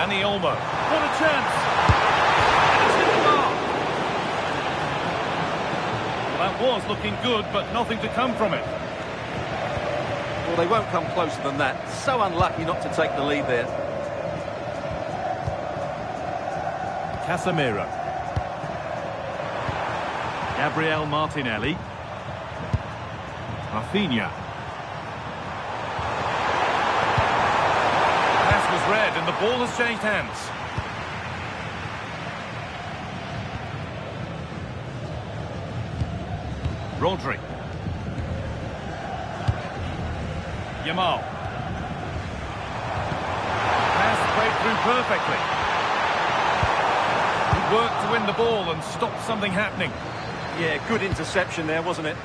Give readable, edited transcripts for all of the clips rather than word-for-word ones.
Danny Olmo. What a chance! And it's hit the mark. Well, that was looking good, but nothing to come from it. Well, they won't come closer than that. So unlucky not to take the lead there. Casemiro. Gabriel Martinelli. Rafinha. Pass was read and the ball has changed hands. Rodri. Yamal. Pass played through perfectly. He worked to win the ball and stop something happening. Yeah, good interception there, wasn't it?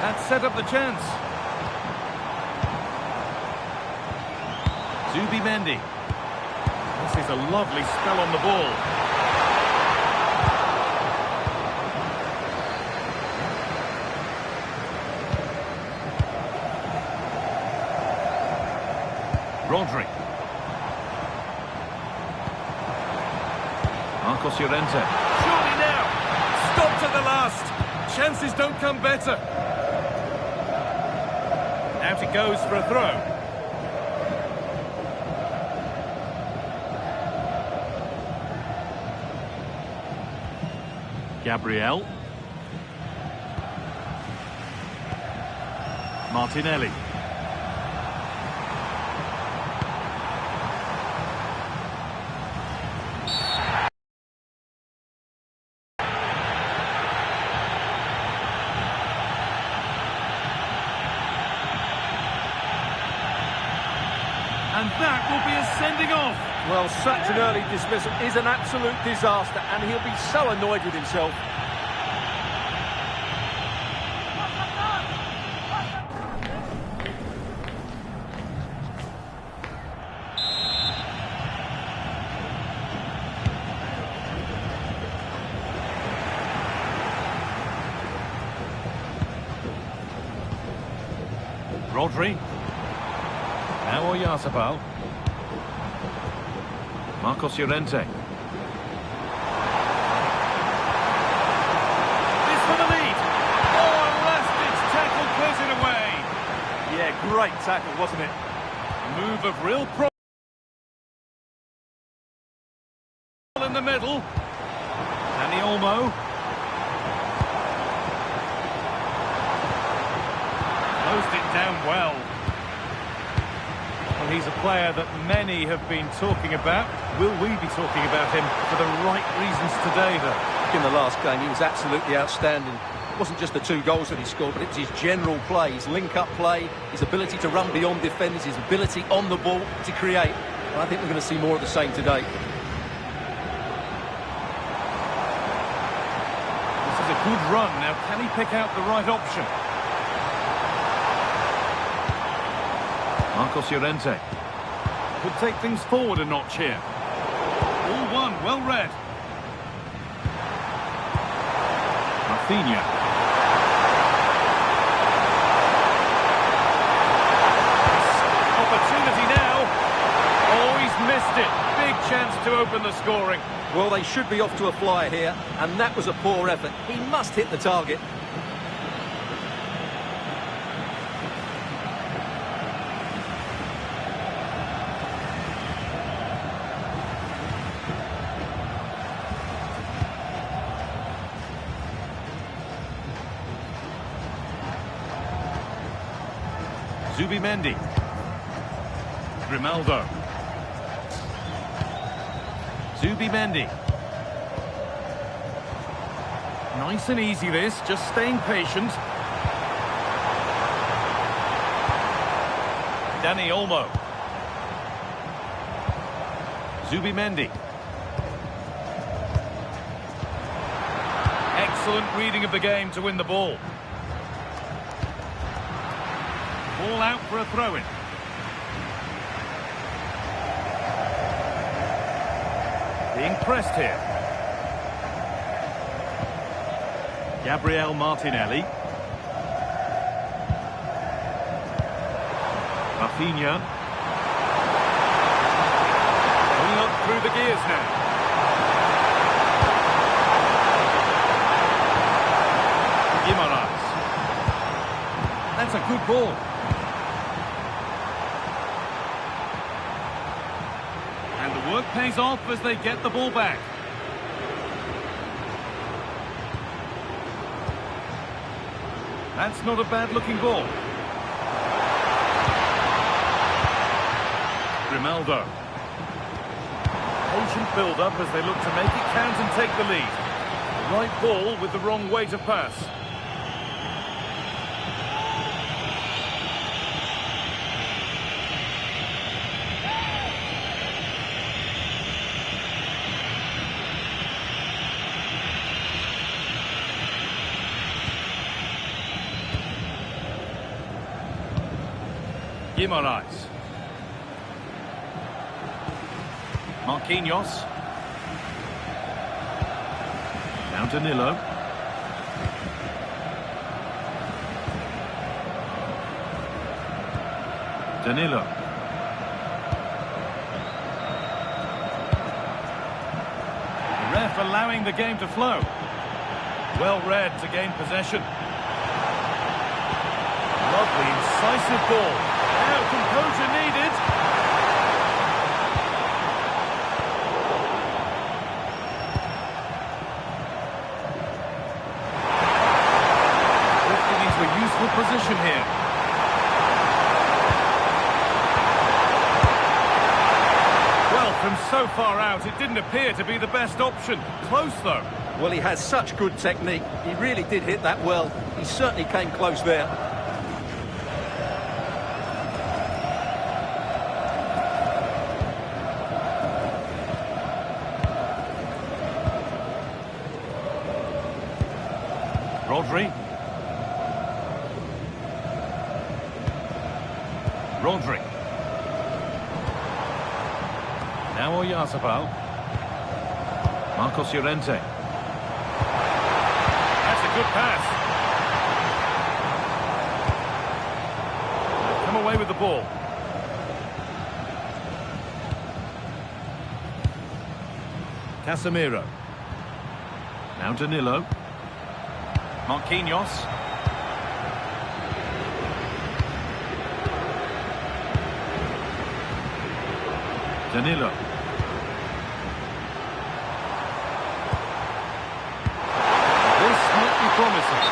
That set up the chance. Zubimendi. This is a lovely spell on the ball. Rodri. Marcos Llorente. Surely now. Stopped at the last. Chances don't come better. Out it goes for a throw. Gabriel. Martinelli. And that will be a sending off. Well, such an early dismissal is an absolute disaster, and he'll be so annoyed with himself. Rodri. Now Oyarzabal. Marcos Llorente. This for the lead. Oh, last-ditch tackle clears it away. Yeah, great tackle, wasn't it? Move of real in the middle. Danny Olmo. Closed it down well. Well, he's a player that many have been talking about. Will we be talking about him for the right reasons today, though? In the last game, he was absolutely outstanding. It wasn't just the 2 goals that he scored, but it was his general play, his link-up play, his ability to run beyond defenders, his ability on the ball to create. And I think we're going to see more of the same today. This is a good run. Now, can he pick out the right option? Marcos Llorente could take things forward a notch here. All one, well read. Rafinha. Opportunity now. Oh, he's missed it. Big chance to open the scoring. Well, they should be off to a flyer here, and that was a poor effort. He must hit the target. Zubimendi. Grimaldo. Zubimendi. Nice and easy this, just staying patient. Danny Olmo. Zubimendi. Excellent reading of the game to win the ball. Ball out for a throw-in. Being pressed here. Gabriel Martinelli. Rafinha. Going up through the gears now. Guimaraes. That's a good ball. And the work pays off as they get the ball back. That's not a bad-looking ball. Ronaldo. Patient build-up as they look to make it count and take the lead. The right ball with the wrong way to pass. Guimaraes. Marquinhos. Now Danilo. Danilo. The ref allowing the game to flow. Well read to gain possession. Lovely, incisive ball. Now composure needed. Drifting into a useful position here. Well, from so far out, it didn't appear to be the best option. Close, though. Well, he has such good technique. He really did hit that well. He certainly came close there. Rodri. Now Oyarzabal. Marcos Llorente. That's a good pass. They've come away with the ball. Casemiro. Now Danilo. Marquinhos. Danilo. This might be promising.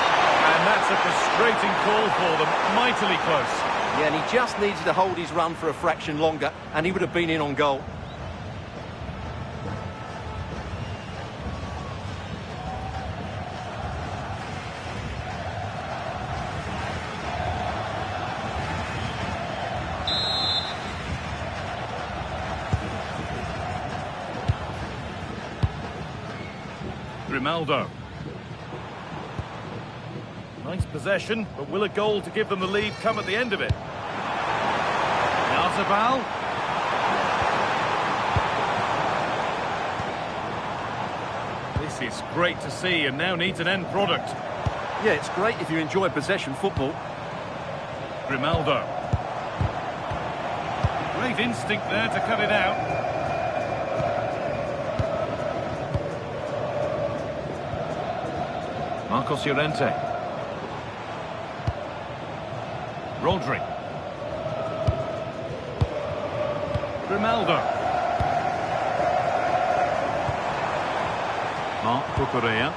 And that's a frustrating call for them. Mightily close. Yeah, and he just needed to hold his run for a fraction longer, and he would have been in on goal. Ronaldo. Nice possession, but will a goal to give them the lead come at the end of it? Oyarzabal. This is great to see and now needs an end product. Yeah, it's great if you enjoy possession football. Ronaldo. Great instinct there to cut it out. Marcos Llorente. Rodri. Ronaldo. Marc Cucurella.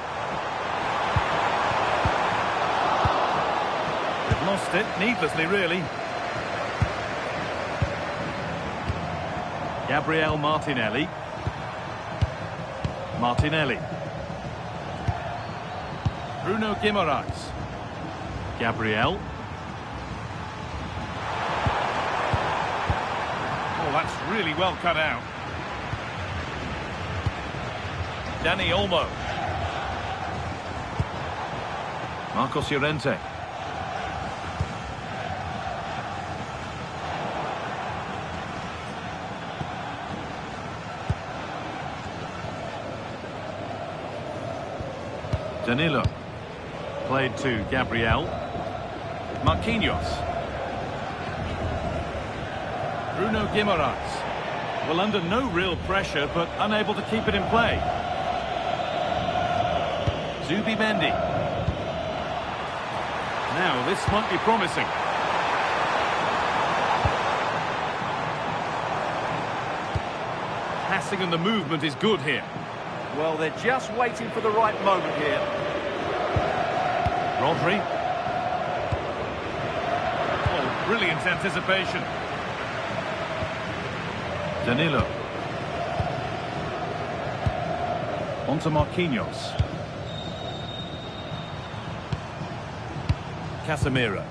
They've lost it, needlessly really. Gabriel Martinelli. Martinelli. Bruno Guimaraes. Gabriel. Oh, that's really well cut out. Dani Olmo. Marcos Llorente. Danilo. Played to Gabriel. Marquinhos. Bruno Guimaraes. Well, under no real pressure, but unable to keep it in play. Zubimendi. Now, this might be promising. Passing and the movement is good here. Well, they're just waiting for the right moment here. Rodri. Oh, brilliant anticipation. Danilo. On to Marquinhos. Casemiro.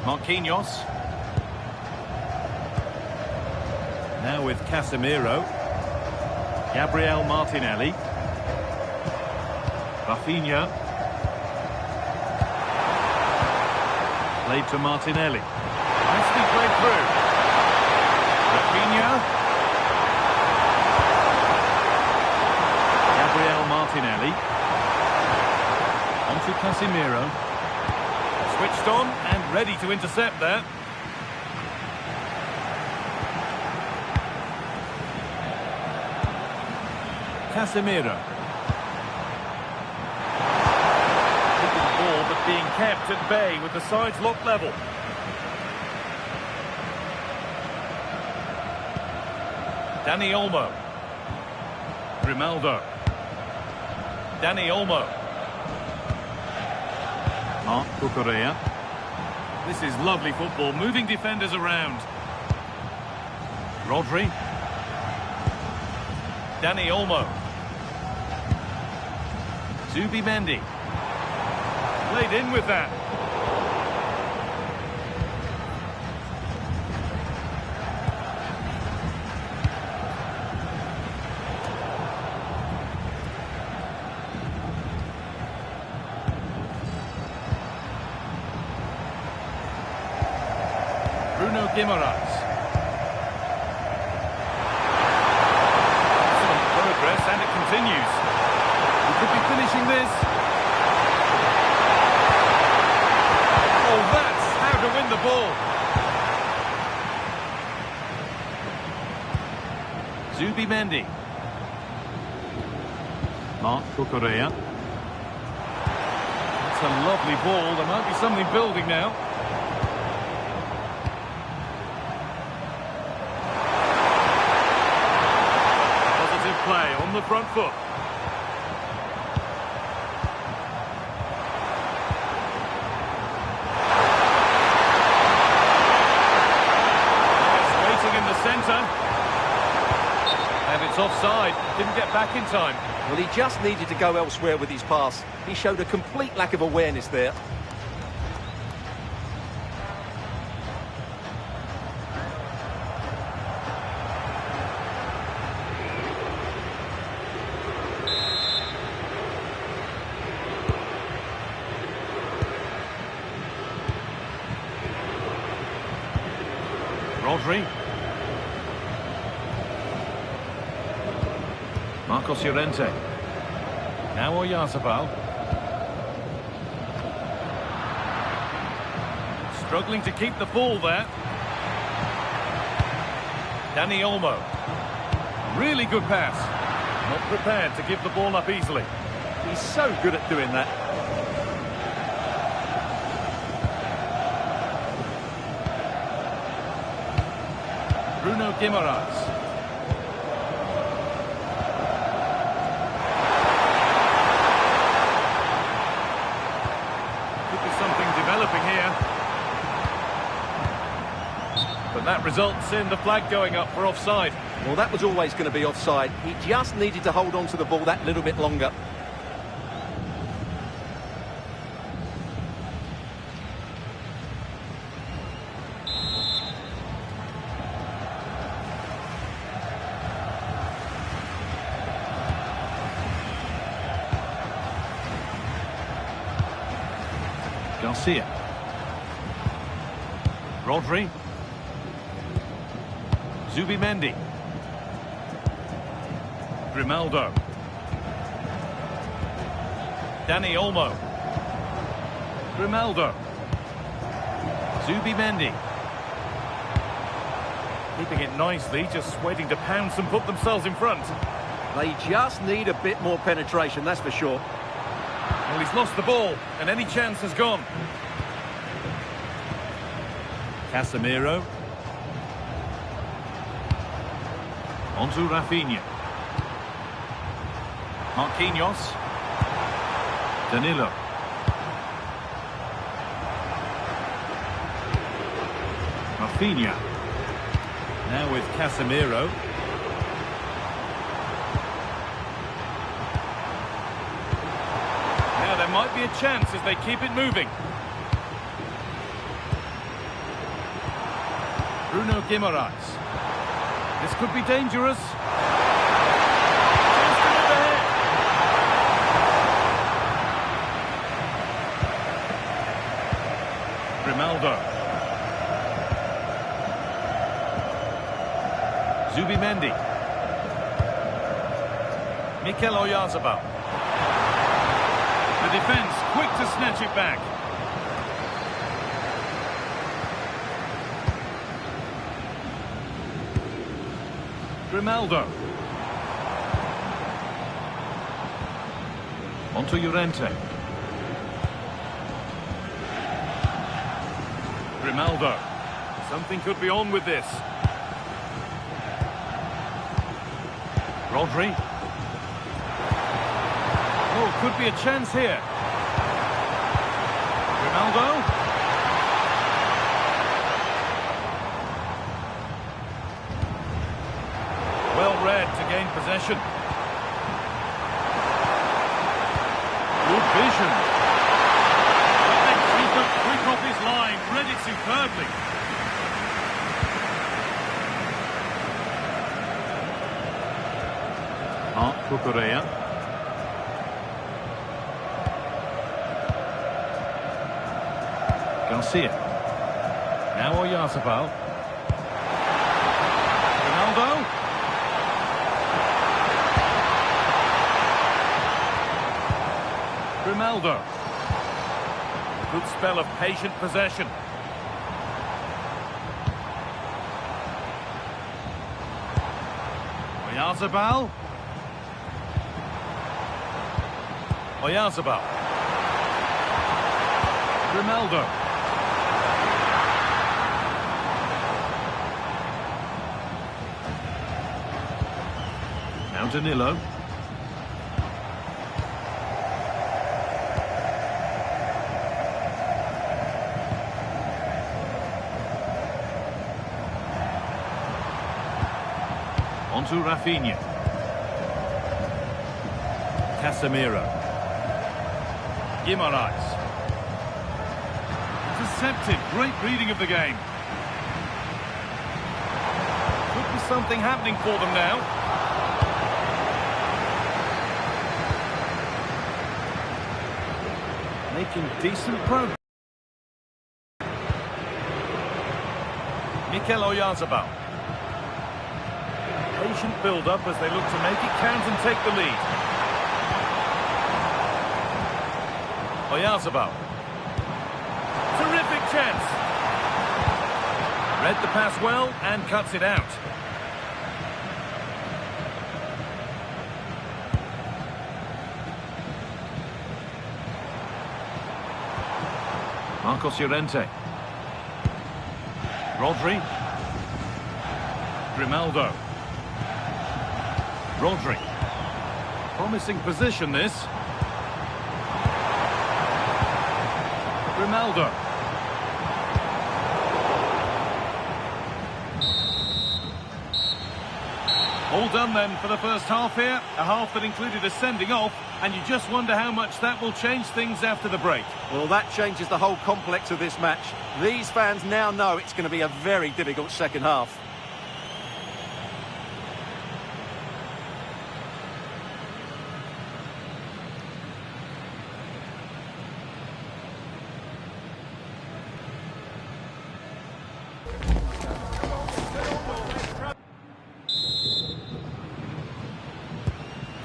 Marquinhos. Now with Casemiro. Gabriel Martinelli. Rafinha. Played to Martinelli. Nicely played through. Rafinha. Gabriel Martinelli. On to Casemiro. Switched on and ready to intercept that. Casemiro. Keeping the ball, but being kept at bay with the sides locked level. Dani Olmo. Grimaldo. Dani Olmo. Marc Cucurella. This is lovely football, moving defenders around. Rodri. Dani Olmo. Zubimendi. Played in with that. Bruno Guimaraes. Excellent progress, and it continues. We could be finishing this. Oh, that's how to win the ball. Zubimendi. Marc Cucurella. That's a lovely ball. There might be something building now. Play on the front foot. It's waiting in the centre. And it's offside. Didn't get back in time. Well, he just needed to go elsewhere with his pass. He showed a complete lack of awareness there. Rodri. Marcos Llorente. Now Oyarzabal. Struggling to keep the ball there. Dani Olmo. Really good pass. Not prepared to give the ball up easily. He's so good at doing that. Bruno Guimaraes. Could be something developing here. But that results in the flag going up for offside. Well, that was always going to be offside. He just needed to hold on to the ball that little bit longer. Garcia. Rodri. Zubimendi. Grimaldo. Dani Olmo. Grimaldo. Zubimendi. Keeping it nicely, just waiting to pounce and put themselves in front. They just need a bit more penetration, that's for sure. Well, he's lost the ball, and any chance has gone. Casemiro. On to Rafinha. Marquinhos. Danilo. Rafinha. Now with Casemiro. Now there might be a chance as they keep it moving. Bruno Guimaraes. This could be dangerous. Just a bit ahead. Grimaldo. Zubimendi. Mikel Oyarzabal. The defence quick to snatch it back. Grimaldo. Onto Llorente. Grimaldo. Something could be on with this. Rodri. Oh, could be a chance here. Ronaldo. Well read to gain possession. Good vision. He's got quick off his line, read it superbly. Cucurella. Garcia. Now Oyarzabal. Ronaldo. Grimaldo. Good spell of patient possession. Oyarzabal. Oyarzabal. Grimaldo. Now Danilo. On to Rafinha. Casemiro. Guimaraes. Intercepted. Great reading of the game. Could be something happening for them now. Making decent progress. Mikel Oyarzabal. Patient build-up as they look to make it count and take the lead. Oyarzabal. Terrific chance. Read the pass well and cuts it out. Marcos Llorente. Rodri. Grimaldo. Rodri. Promising position this. Grimaldo. All done then for the first half here. A half that included a sending off, and you just wonder how much that will change things after the break. Well, that changes the whole complex of this match. These fans now know it's going to be a very difficult second half.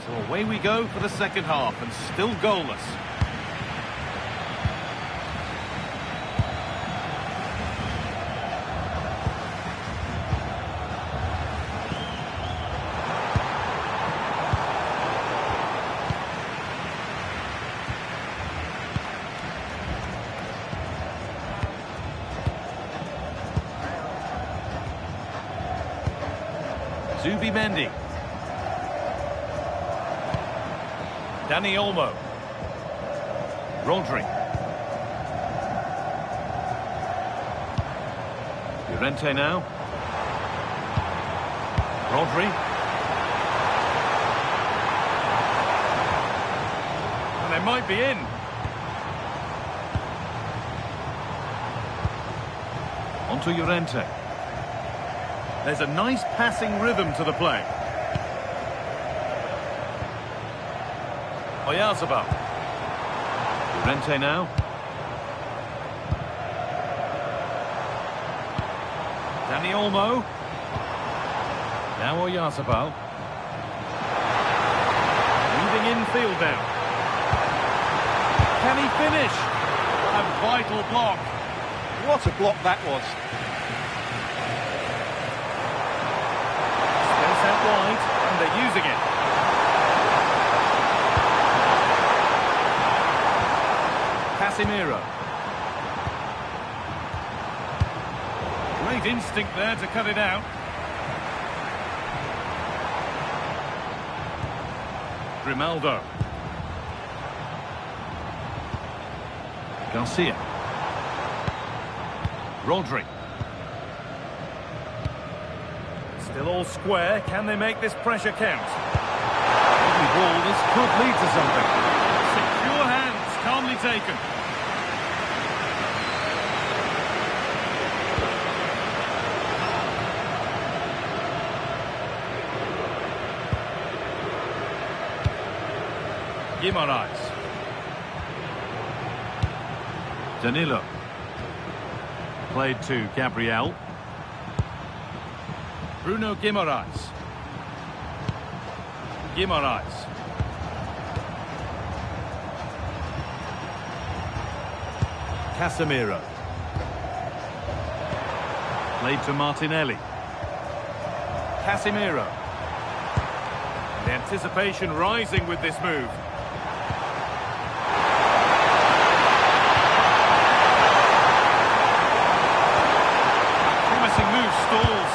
So away we go for the second half, and still goalless. Mendy. Dani Olmo. Rodri. Llorente now. Rodri. And they might be in. Onto Llorente. There's a nice passing rhythm to the play. Oyarzabal. Llorente now. Dani Olmo. Now Oyarzabal. Moving infield now. Can he finish? A vital block. What a block that was. Space out wide, and they're using it. Casemiro. Great instinct there to cut it out. Grimaldo. Garcia. Rodri. Still all square. Can they make this pressure count? Every ball, this could lead to something. Secure hands, calmly taken. Guimaraes. Danilo. Played to Gabriel. Bruno Guimaraes. Guimaraes. Casemiro. Played to Martinelli. Casemiro. The anticipation rising with this move. Promising move stalls.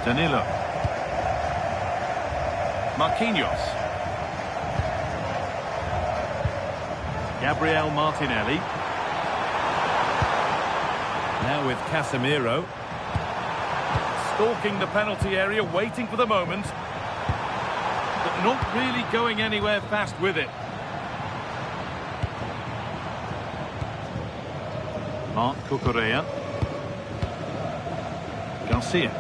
Danilo. Marquinhos. Gabriel Martinelli. Now with Casemiro. Stalking the penalty area, waiting for the moment. But not really going anywhere fast with it. Marc Cucurella. Garcia.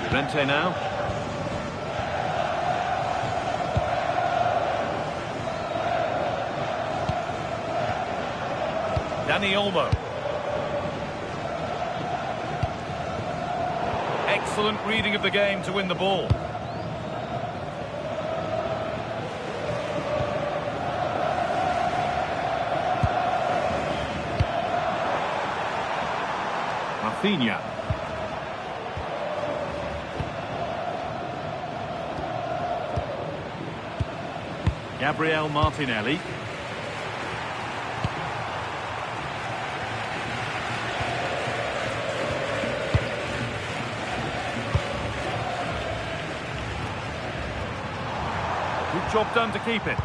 Llorente now. Dani Olmo. Excellent reading of the game to win the ball. Rafinha. Gabriel Martinelli. Good job done to keep it.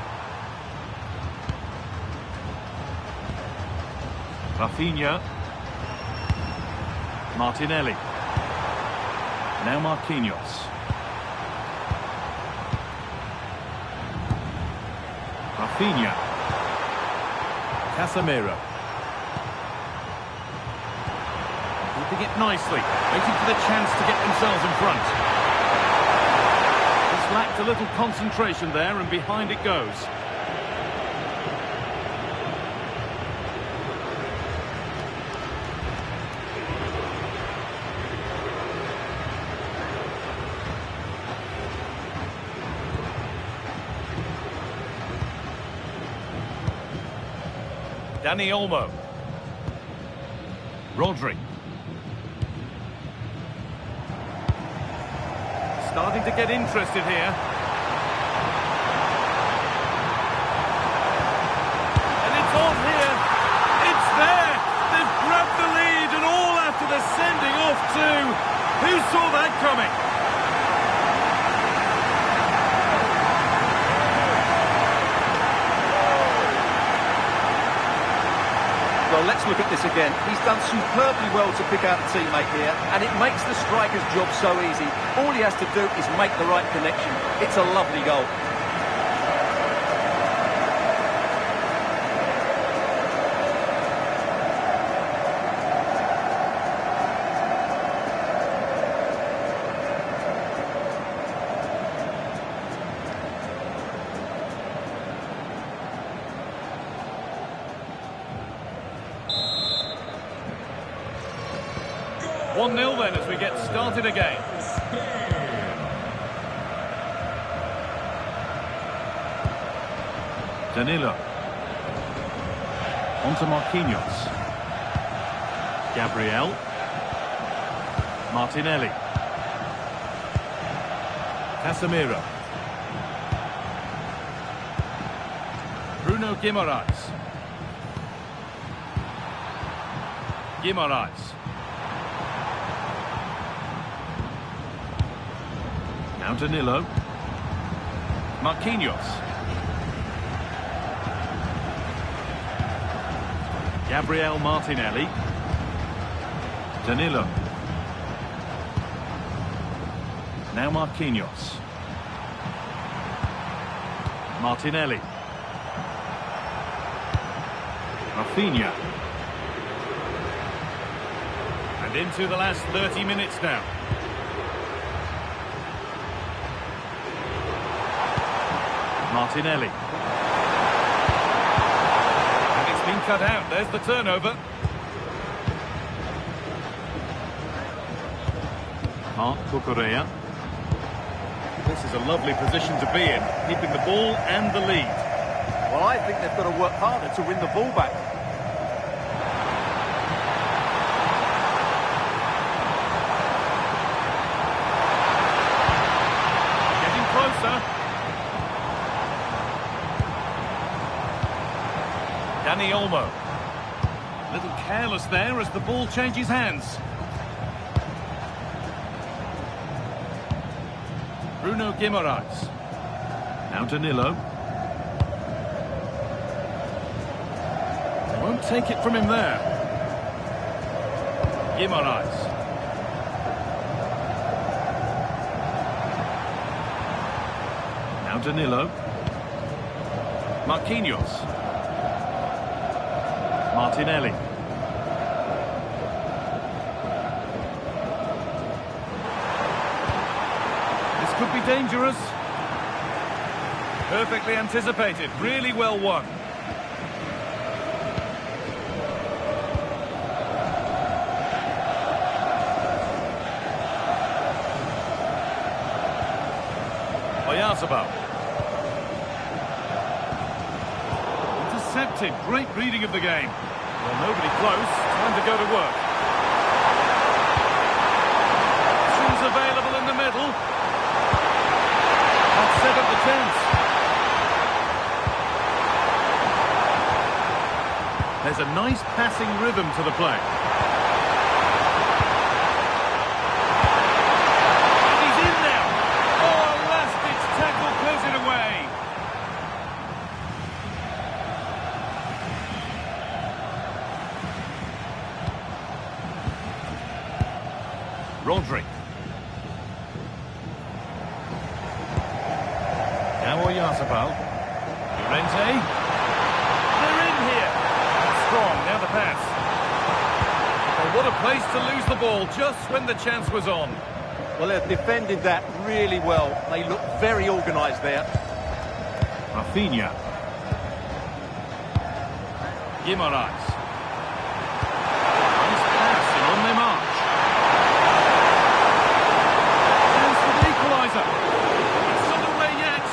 Rafinha. Martinelli. Now Marquinhos. Rafinha. Casemiro. Keeping it nicely, waiting for the chance to get themselves in front. Just lacked a little concentration there, and behind it goes. Dani Olmo. Rodri. Starting to get interested here. Who saw that coming? Well, let's look at this again. He's done superbly well to pick out a teammate here, and it makes the striker's job so easy. All he has to do is make the right connection. It's a lovely goal. One 0 then as we get started again. Danilo. On to Marquinhos. Gabriel. Martinelli. Casemiro. Bruno Guimaraes. Guimaraes. Now Danilo. Marquinhos. Gabriel Martinelli. Danilo. Now Marquinhos. Martinelli. Rafinha. And into the last 30 minutes now. Martinelli. And it's been cut out. There's the turnover. Marc Cucurella. This is a lovely position to be in, keeping the ball and the lead. Well, I think they've got to work harder to win the ball back. Getting closer. Dani Olmo. A little careless there as the ball changes hands. Bruno Guimaraes. Now Danilo. They won't take it from him there. Guimaraes. Now Danilo. Marquinhos. Martinelli. This could be dangerous. Perfectly anticipated, really well won. Oyarzabal. Intercepted, great reading of the game. Well, nobody close, time to go to work. Options available in the middle. Let's set up the chance. There's a nice passing rhythm to the play. And he's in now. Oh, a last-ditch tackle clears it away. Rodri. Now Oyarzabal. Llorente. They're in here. Strong, now the pass. Oh, what a place to lose the ball just when the chance was on. Well, they've defended that really well. They look very organised there. Rafinha. Guimaraes. Nice pass and on their march. Equaliser. It's not away yet.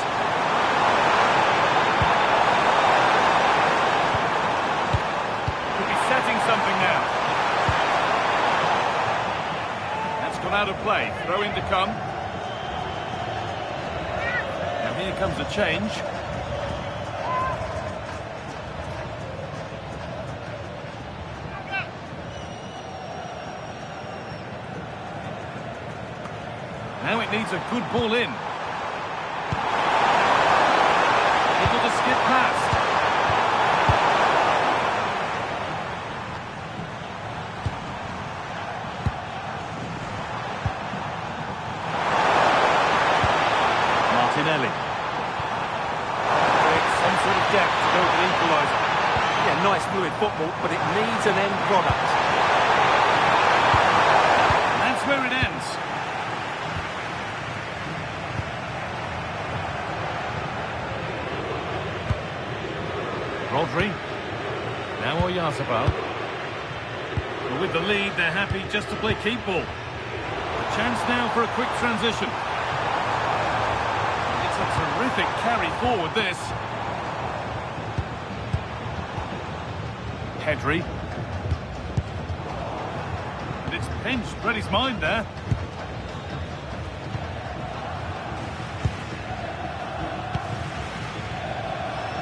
Could be setting something now. That's gone out of play. Throw in to come. Now here comes a change. it needs a good ball in. Able to skip past. Martinelli. Creates some sort of depth to go for the equaliser. Yeah, nice fluid football, but it needs an end product. And that's where it ends. Rodri. Now Oyarzabal. Well, with the lead, they're happy just to play keep ball. A chance now for a quick transition. It's a terrific carry forward, this. Pedri. And it's pinched Freddie's mind there.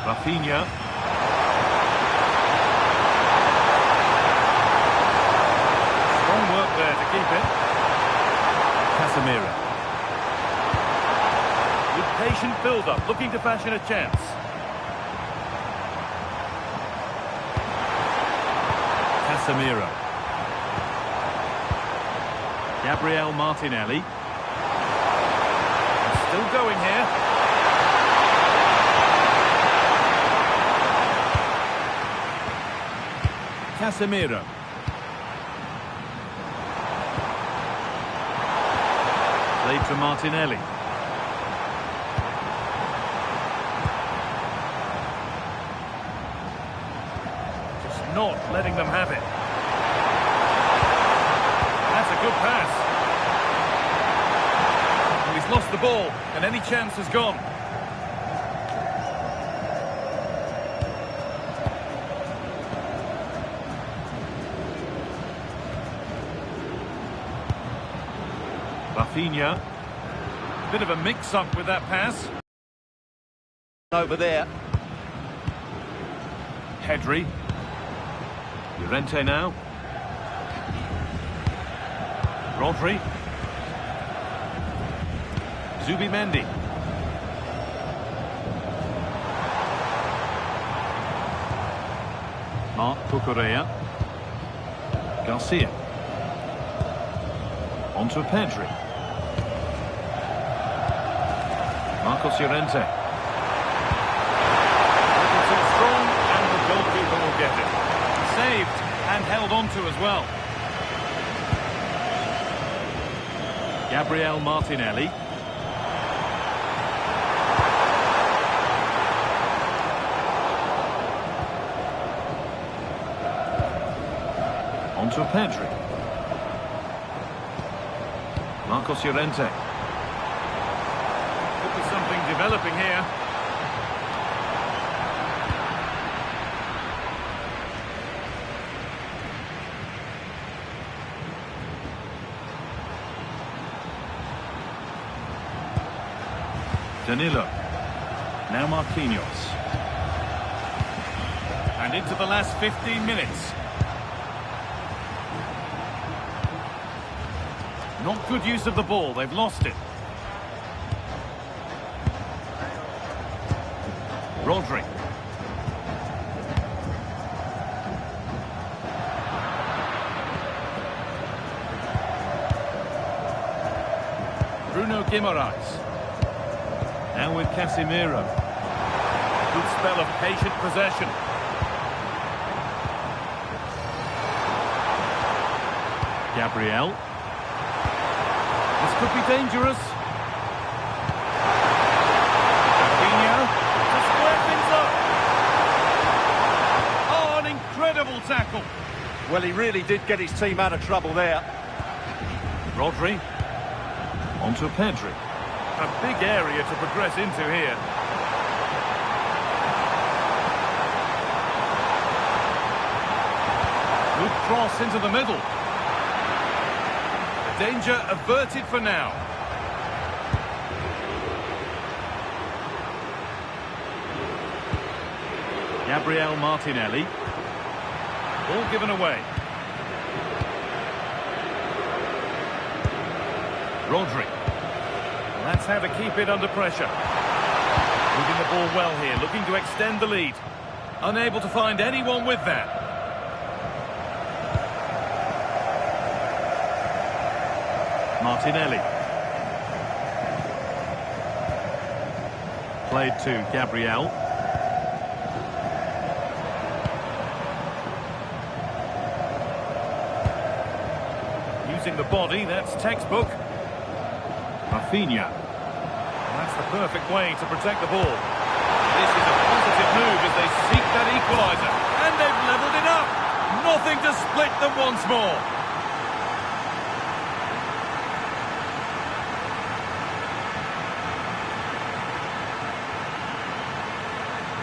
Rafinha. Strong work there to keep it. Casemiro. With patient build-up, looking to fashion a chance. Casemiro. Gabriel Martinelli. Still going here. Casemiro. Played to Martinelli. Just not letting them have it. That's a good pass. Well, he's lost the ball, and any chance has gone. Rafinha. Bit of a mix-up with that pass. Over there. Pedri. Llorente now. Rodri. Zubimendi. Marc Cucurella. Garcia. Onto Pedri. Marcos Llorente. Looking too strong, and the goalkeeper will get it. Saved and held onto as well. Gabriel Martinelli. Onto Pedri. Marcos Llorente. Could be something developing here. Danilo. Now Marquinhos. And into the last 15 minutes. Not good use of the ball, they've lost it. Rodri. Bruno Guimaraes. Now with Casemiro. Good spell of patient possession. Gabriel. This could be dangerous. Rafinha to square things up. Oh, an incredible tackle. Well, he really did get his team out of trouble there. Rodri. Onto Pedri. A big area to progress into here. Good cross into the middle. Danger averted for now. Gabriel Martinelli. Ball given away. Rodri. That's how to keep it under pressure. Moving the ball well here, looking to extend the lead. Unable to find anyone with that. Martinelli. Played to Gabriel. Using the body, that's textbook. Rafinha. That's the perfect way to protect the ball. This is a positive move as they seek that equaliser. And they've levelled it up. Nothing to split them once more.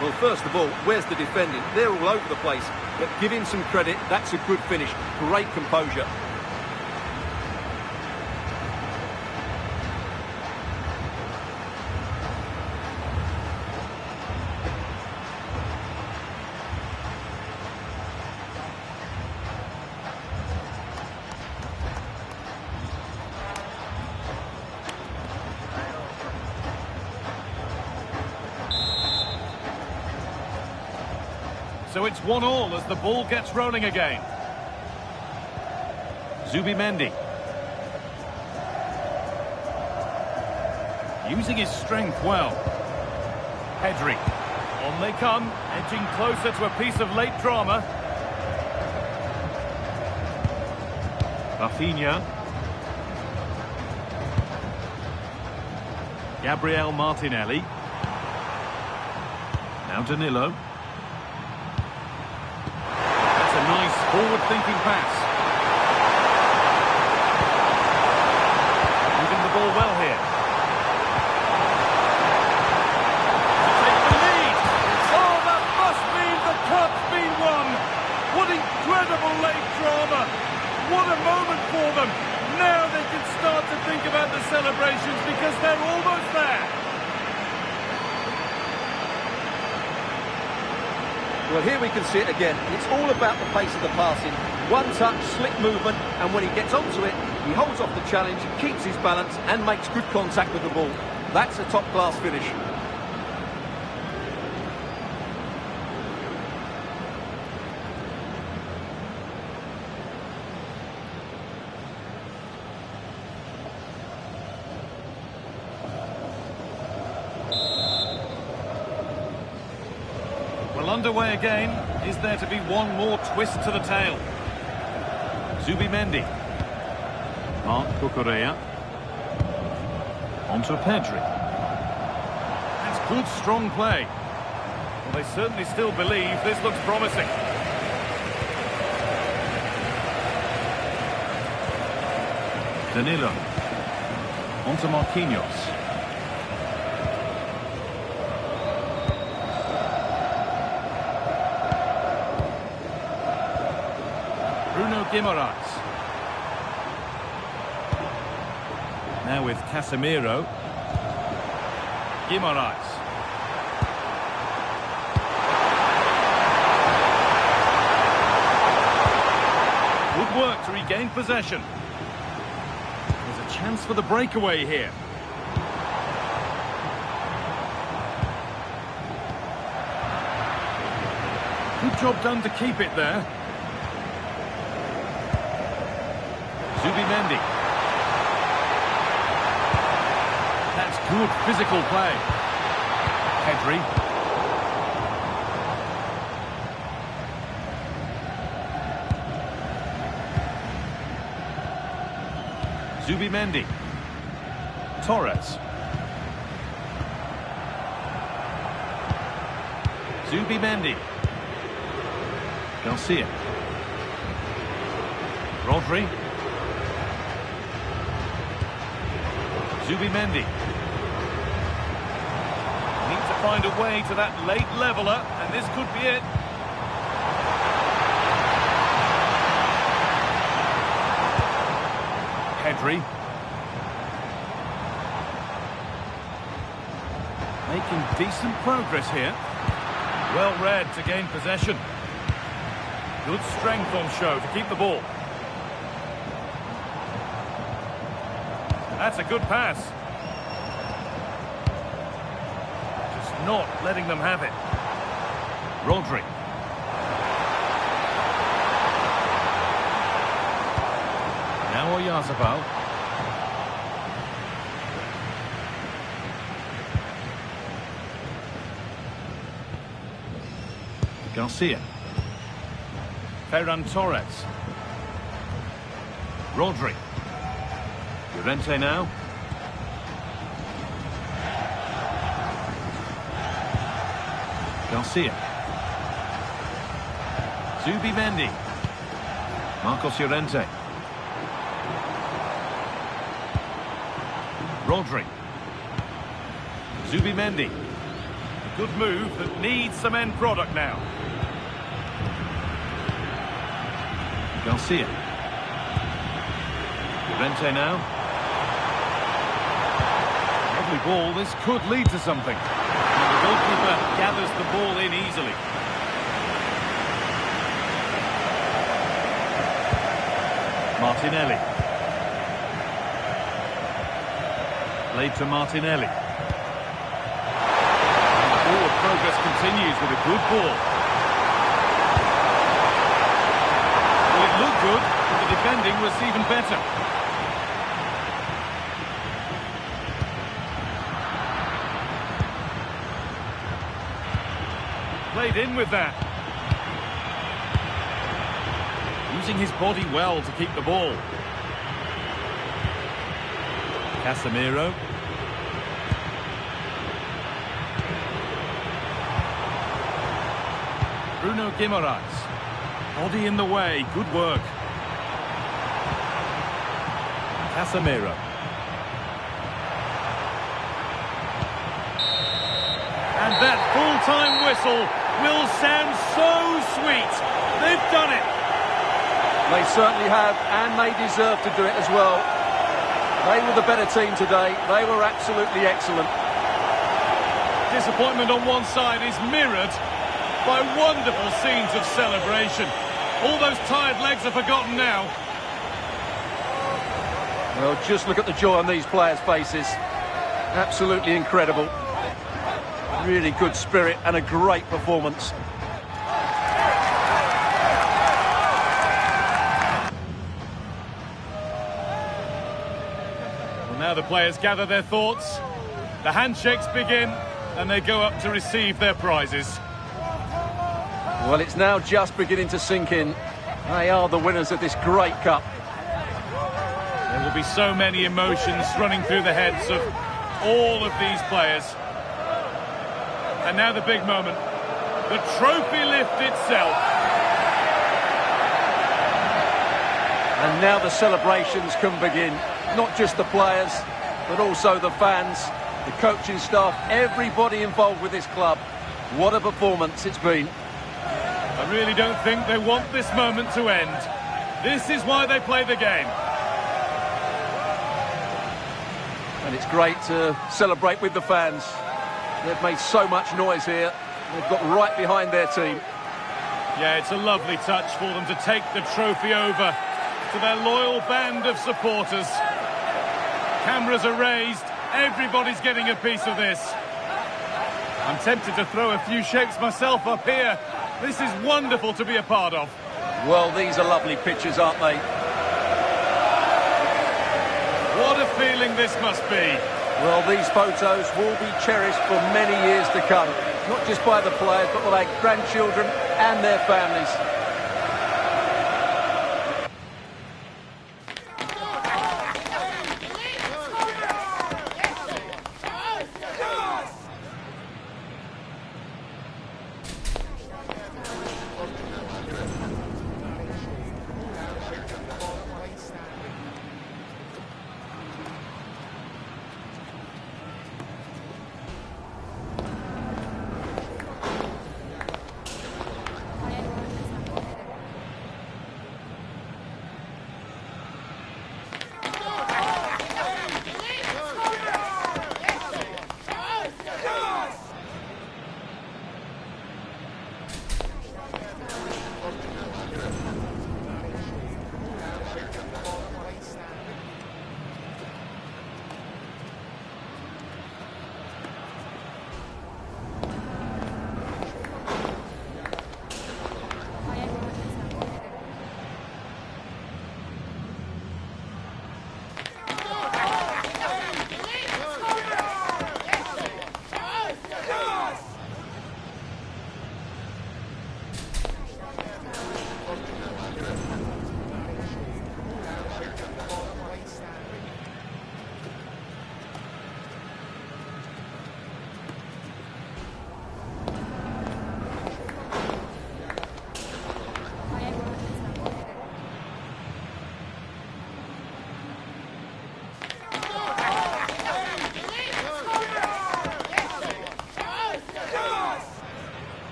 Well, first of all, where's the defending? They're all over the place. But give him some credit, that's a good finish. Great composure. So it's 1-1 as the ball gets rolling again. Zubimendi. Using his strength well. Pedri. On they come, edging closer to a piece of late drama. Rafinha. Gabriel Martinelli. Now Danilo. Nice forward-thinking pass. Moving the ball well here. To take the lead. Oh, that must mean the cup's been won. What incredible late drama. What a moment for them. Now they can start to think about the celebrations because they're almost there. Well, here we can see it again. It's all about the pace of the passing. One touch, slick movement, and when he gets onto it, he holds off the challenge, keeps his balance, and makes good contact with the ball. That's a top-class finish. Well, underway again. Is there to be one more twist to the tale? Zubimendi. Marc Cucurella. On to Pedri. That's good, strong play. Well, they certainly still believe this looks promising. Danilo. On to Marquinhos. Guimaraes. Now with Casemiro. Guimaraes. Good work to regain possession. There's a chance for the breakaway here. Good job done to keep it there. Zubimendi. That's good physical play. Pedri. Zubimendi. Torres. Zubimendi. Garcia. Rodri. Zubimendi. Need to find a way to that late leveller, and this could be it. Pedri. Making decent progress here. Well read to gain possession. Good strength on show to keep the ball. That's a good pass. not letting them have it. Rodri. Now Oyarzabal. Garcia. Ferran Torres. Rodri. Llorente now. Garcia. Zubimendi. Marcos Llorente. Rodri. Zubimendi. A good move that needs some end product now. Garcia. Llorente now. Lovely ball, this could lead to something. And the goalkeeper gathers the ball in easily. Martinelli. Played to Martinelli. And the forward progress continues with a good ball. Well, it looked good, but the defending was even better. Played in with that. Using his body well to keep the ball. Casemiro. Bruno Guimaraes. Body in the way, good work. Casemiro. And that full-time whistle will sound so sweet. They've done it. They certainly have, and they deserve to do it as well. They were the better team today. They were absolutely excellent. Disappointment on one side is mirrored by wonderful scenes of celebration. All those tired legs are forgotten now. Well, just look at the joy on these players' faces. Absolutely incredible. Really good spirit and a great performance. Well, now the players gather their thoughts. The handshakes begin and they go up to receive their prizes. Well, it's now just beginning to sink in. They are the winners of this great cup. There will be so many emotions running through the heads of all of these players. And now the big moment, the trophy lift itself. And now the celebrations can begin. Not just the players, but also the fans, the coaching staff, everybody involved with this club. What a performance it's been. I really don't think they want this moment to end. This is why they play the game. And it's great to celebrate with the fans. They've made so much noise here. They've got right behind their team. Yeah, it's a lovely touch for them to take the trophy over to their loyal band of supporters. Cameras are raised. Everybody's getting a piece of this. I'm tempted to throw a few shapes myself up here. This is wonderful to be a part of. Well, these are lovely pictures, aren't they? What a feeling this must be. Well, these photos will be cherished for many years to come. Not just by the players, but by their grandchildren and their families.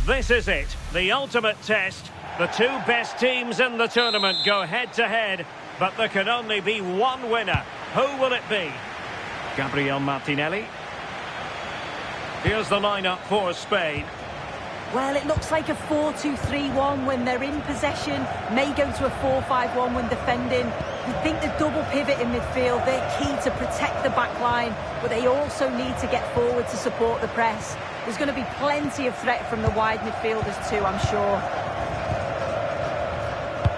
This is it, the ultimate test. The two best teams in the tournament go head-to-head, but there can only be one winner. Who will it be? Gabriel Martinelli. Here's the lineup for Spain. Well, it looks like a 4-2-3-1 when they're in possession. May go to a 4-5-1 when defending. You think the double pivot in midfield, they're key to protect the back line, but they also need to get forward to support the press. There's going to be plenty of threat from the wide midfielders too, I'm sure.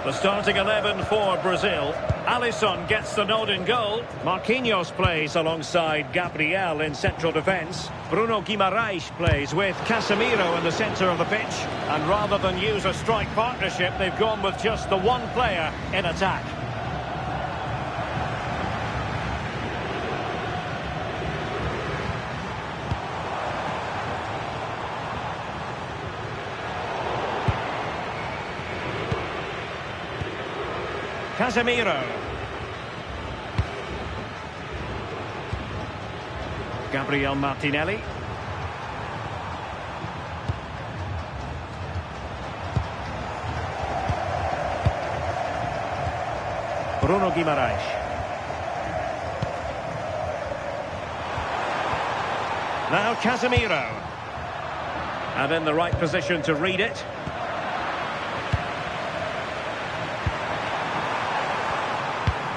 The starting 11 for Brazil. Alisson gets the nod in goal. Marquinhos plays alongside Gabriel in central defence. Bruno Guimaraes plays with Casemiro in the centre of the pitch. And rather than use a strike partnership, they've gone with just the one player in attack. Casemiro. Gabriel Martinelli. Bruno Guimaraes. Now Casemiro. And in the right position to read it.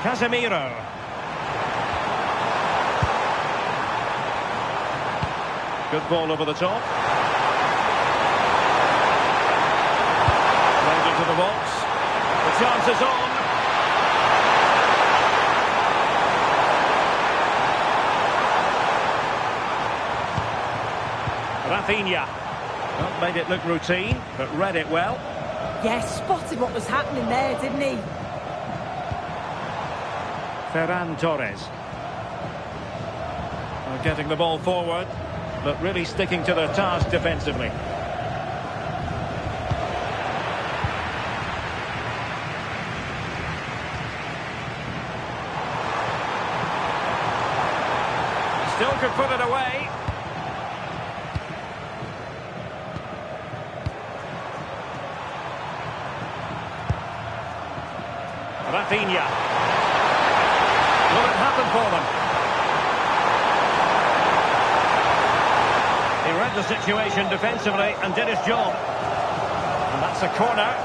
Casemiro. Good ball over the top. Played into the box. The chance is on. Rafinha. Well, made it look routine, but read it well. Yes, spotted what was happening there, didn't he? Ferran Torres. Getting the ball forward, but really sticking to their task defensively. Still could put it away. Rafinha. Will it happen for them? He read the situation defensively and did his job. And that's a corner.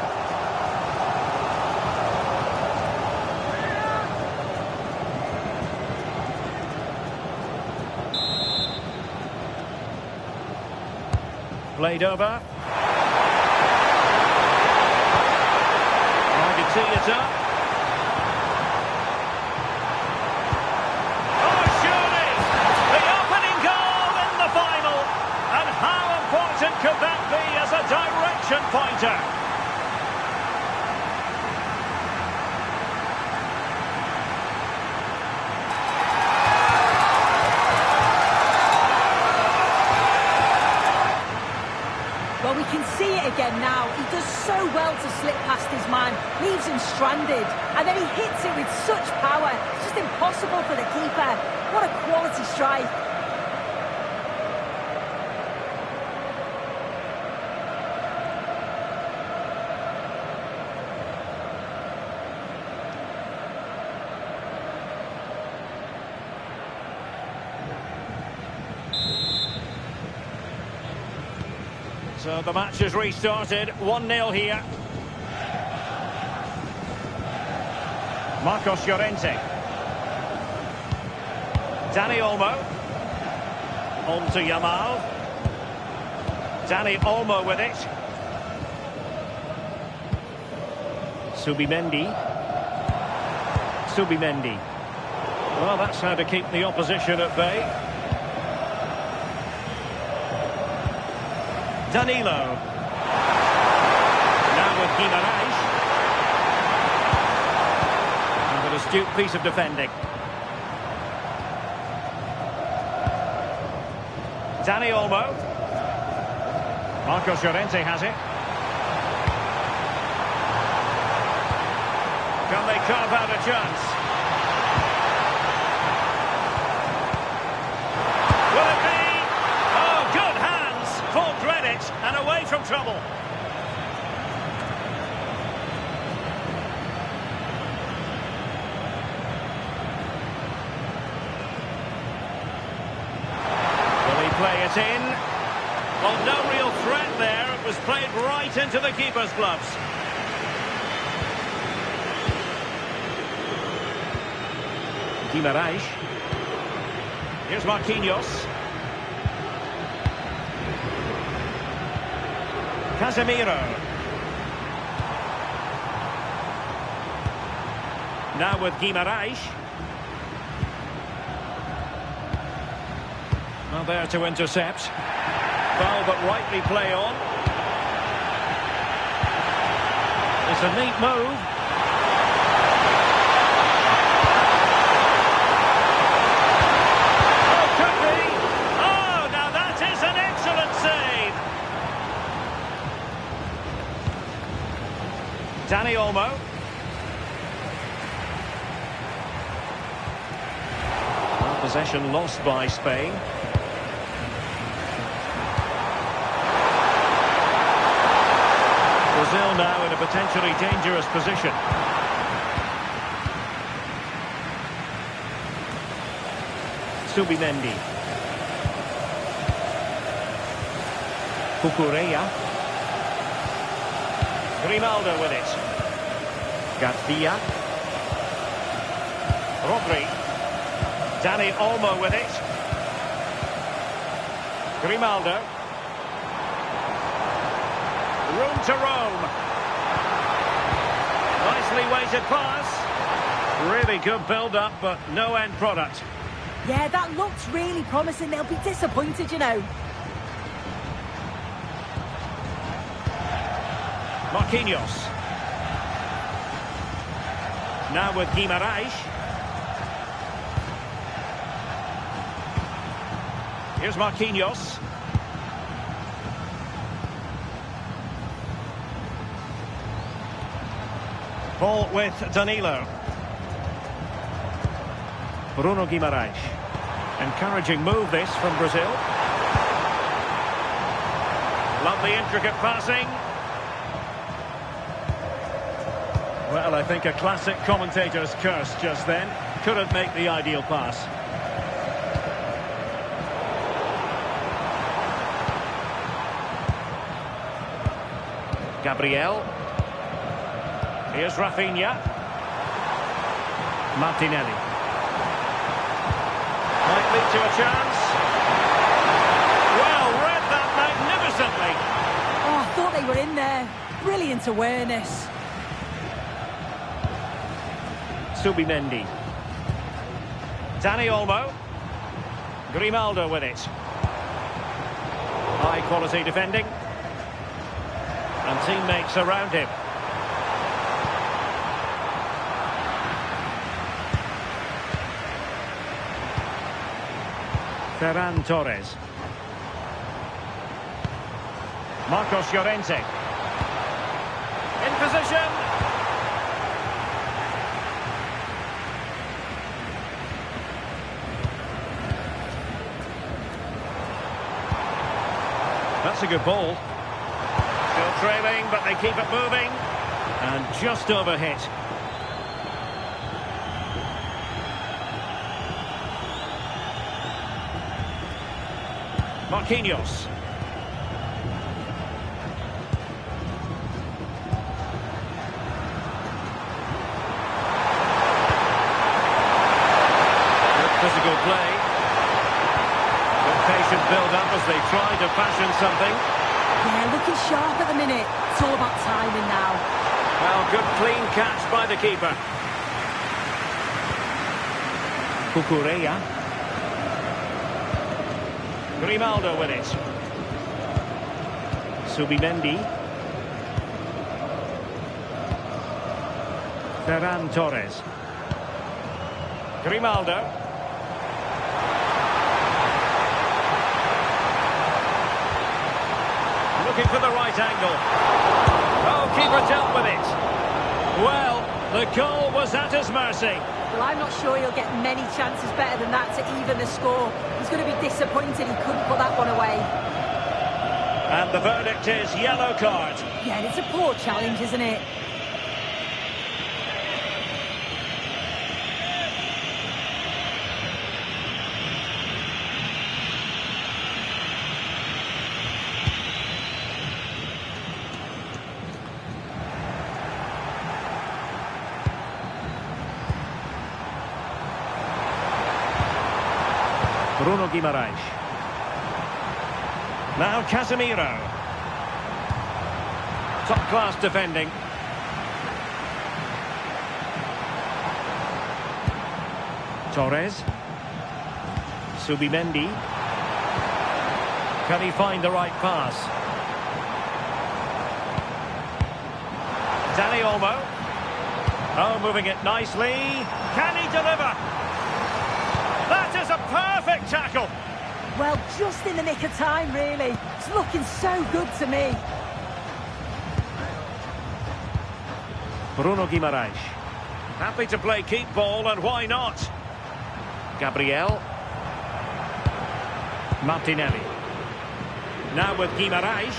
Played over. I can see it's up. Could that be as a direction pointer? Well, we can see it again now. He does so well to slip past his man, leaves him stranded, and then he hits it with such power. It's just impossible for the keeper. What a quality strike. So the match has restarted, 1-0 here. Marcos Llorente. Dani Olmo. On to Yamal. Dani Olmo with it. Subimendi. Well, that's how to keep the opposition at bay. Danilo. Now with Guimaraes. And an astute piece of defending. Dani Olmo. Marcos Llorente has it. Can they carve out a chance? Will it be? Oh, good hands. Full credit. it, and away from trouble. Will he play it in? Well, no real threat there. It was played right into the keeper's gloves. Guimarães. Here's Marquinhos. Casemiro. Now with Guimarães. Well, there to intercept. Foul, but rightly play on. It's a neat move. Oh, could be. Oh, now that is an excellent save. Dani Olmo. Well, possession lost by Spain. Brazil now in a potentially dangerous position. Subimendi. Cucurella. Grimaldo with it. Garcia. Rodri. Dani Olmo with it. Grimaldo. Room to roam. Nicely weighted pass. Really good build-up, but no end product. Yeah, that looks really promising. They'll be disappointed, you know. Marquinhos. Now with Guimarães. Here's Marquinhos. Ball with Danilo. Bruno Guimarães. Encouraging move this from Brazil. Lovely intricate passing. Well, I think a classic commentator's curse just then. Couldn't make the ideal pass. Gabriel. Here's Rafinha. Martinelli. Might lead to a chance. Well, read that magnificently. Oh, I thought they were in there. Brilliant awareness. Subimendi. Dani Olmo. Grimaldo with it. High quality defending. And teammates around him. Ferran Torres. Marcos Llorente. In position. That's a good ball. Still trailing, but they keep it moving. And just overhit. Marquinhos. Good physical play. Good patient build-up as they try to fashion something. Yeah, looking sharp at the minute. It's all about timing now. Well, good clean catch by the keeper. Cucurella. Grimaldo with it. Subimendi. Ferran Torres. Grimaldo. Looking for the right angle. Oh, keeper dealt with it. Well, the goal was at his mercy. Well, I'm not sure he'll get many chances better than that to even the score. He's going to be disappointed he couldn't put that one away. And the verdict is yellow card. Yeah, and it's a poor challenge, isn't it? Bruno Guimaraes. Now Casemiro. Top-class defending. Torres. Subimendi. Can he find the right pass? Dani Olmo. Oh, moving it nicely. Can he deliver? That is a perfect tackle. Well, just in the nick of time, really. It's looking so good to me. Bruno Guimaraes. Happy to play keep ball, and why not? Gabriel. Martinelli. Now with Guimaraes.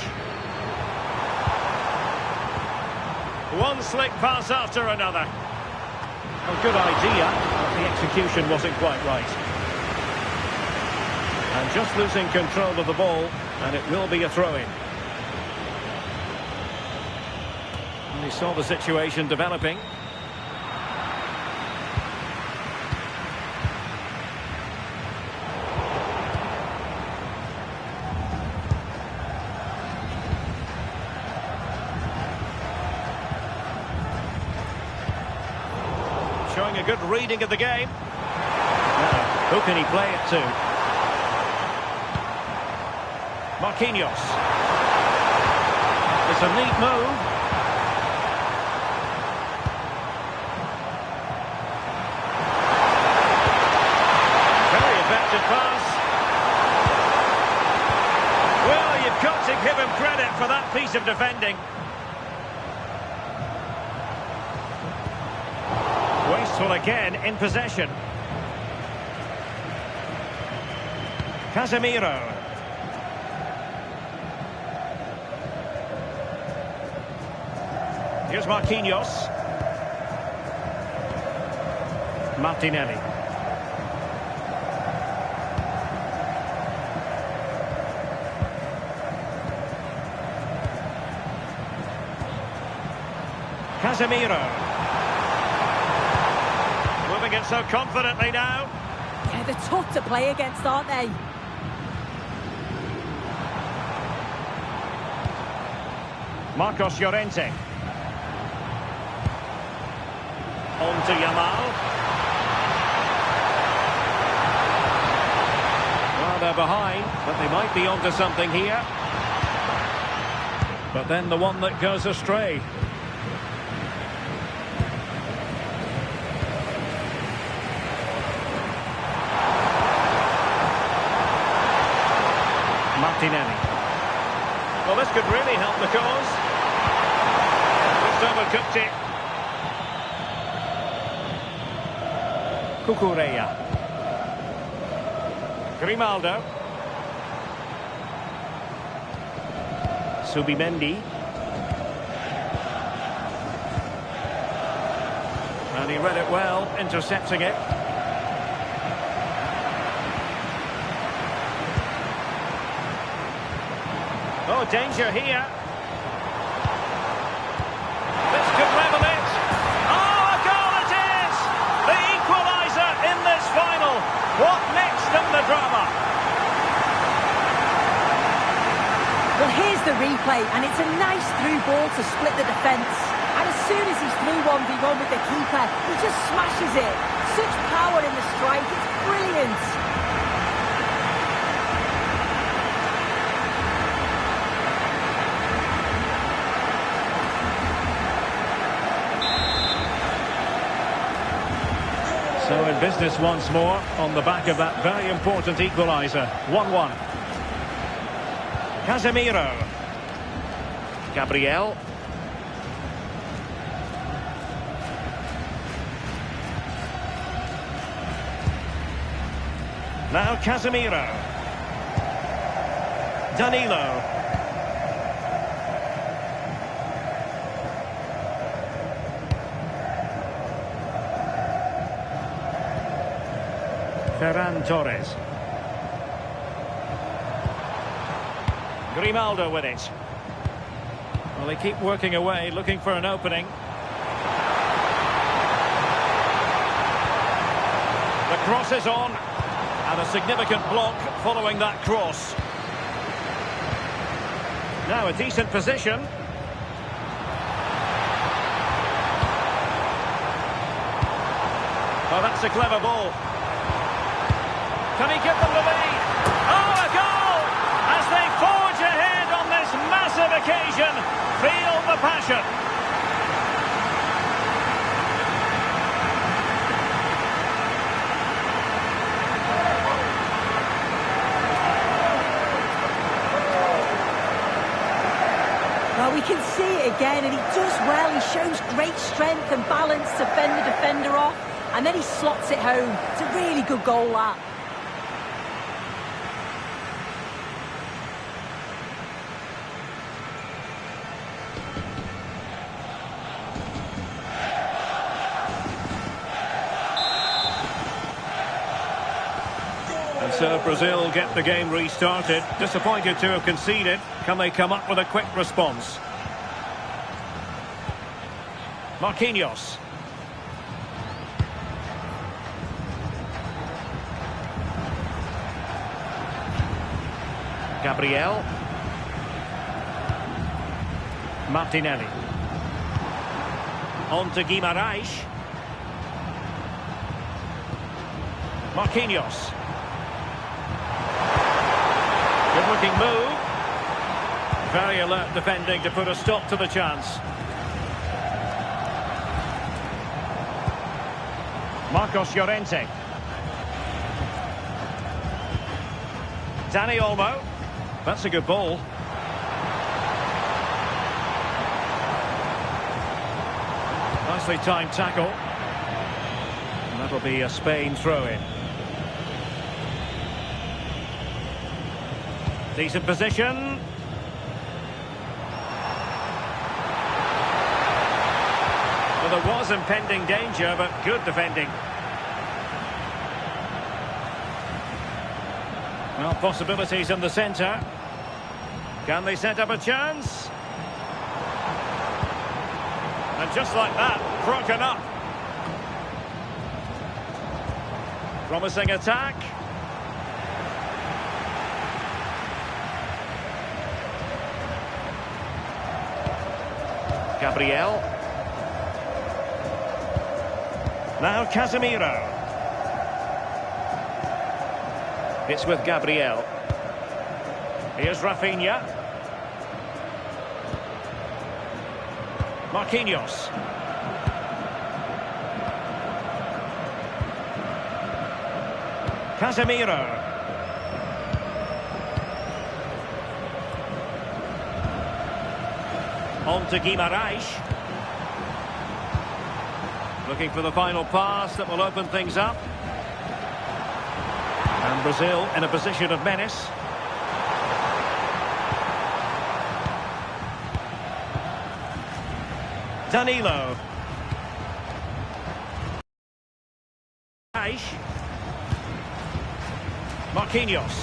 One slick pass after another. A good idea, but the execution wasn't quite right. And just losing control of the ball, and it will be a throw-in. And he saw the situation developing. Showing a good reading of the game. Now, who can he play it to? Marquinhos. It's a neat move. Very effective pass. Well, you've got to give him credit for that piece of defending. Wasteful again in possession. Casemiro. Here's Marquinhos. Martinelli. Casemiro. Moving it so confidently now. Yeah, they're tough to play against, aren't they? Marcos Llorente. On to Yamal. Well, they're behind, but they might be onto something here. But then the one that goes astray. Martinelli. Well, this could really help the cause. Just overcooked it. Cucurella. Grimaldo. Subimendi. And he read it well, intercepting it. Oh, danger here. This could level it. Oh, a goal it is! The equaliser in this final. What next in the drama? Well, here's the replay, and it's a nice through ball to split the defence. And as soon as he's through 1v1 with the keeper, he just smashes it. Such power in the strike, it's brilliant. So in business once more, on the back of that very important equaliser. 1-1. Casemiro. Gabriel. Now Casemiro. Danilo. Ferran Torres. Grimaldo with it. Well, they keep working away, looking for an opening. The cross is on, and a significant block following that cross. Now a decent position. Oh, that's a clever ball. Can he give them the lead? Oh, a goal! As they forge ahead on this massive occasion. Feel the passion. Well, we can see it again, and he does well. He shows great strength and balance to fend the defender off, and then he slots it home. It's a really good goal, that. And so Brazil get the game restarted. Disappointed to have conceded. Can they come up with a quick response? Marquinhos. Gabriel. Martinelli. On to Guimarães. Marquinhos. Good-looking move. Very alert defending to put a stop to the chance. Marcos Llorente. Dani Olmo. That's a good ball. Nicely timed tackle. And that'll be a Spain throw-in. Decent position. Well, there was impending danger, but good defending. Well, possibilities in the centre. Can they set up a chance? And just like that, broken up. Promising attack. Gabriel. Now Casemiro. It's with Gabriel. Here's Rafinha. Marquinhos. Casemiro. On to Guimarães. Looking for the final pass that will open things up. And Brazil in a position of menace. Danilo. Marquinhos.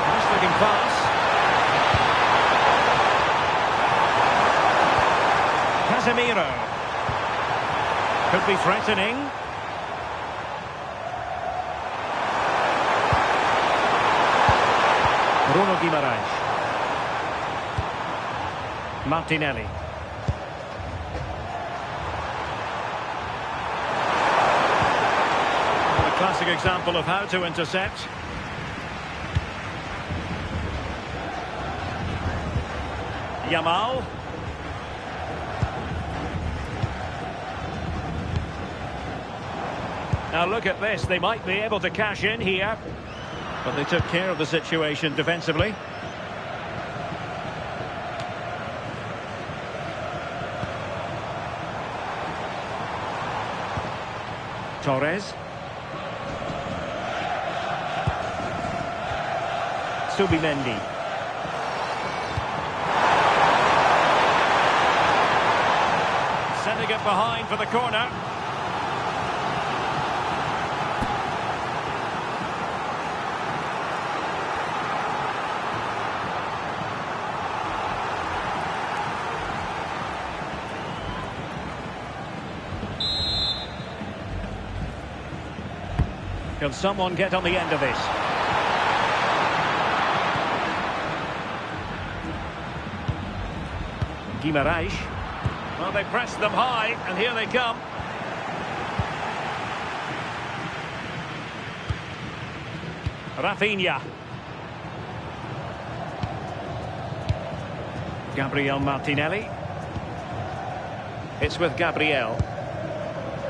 Nice looking pass. Casemiro. Could be threatening. Bruno Guimarães. Martinelli. A classic example of how to intercept. Yamal. Now look at this, they might be able to cash in here, but they took care of the situation defensively. Torres. Subimendi. Sending it behind for the corner. Can someone get on the end of this? Guimarães. Well, they pressed them high, and here they come. Rafinha. Gabriel Martinelli. It's with Gabriel.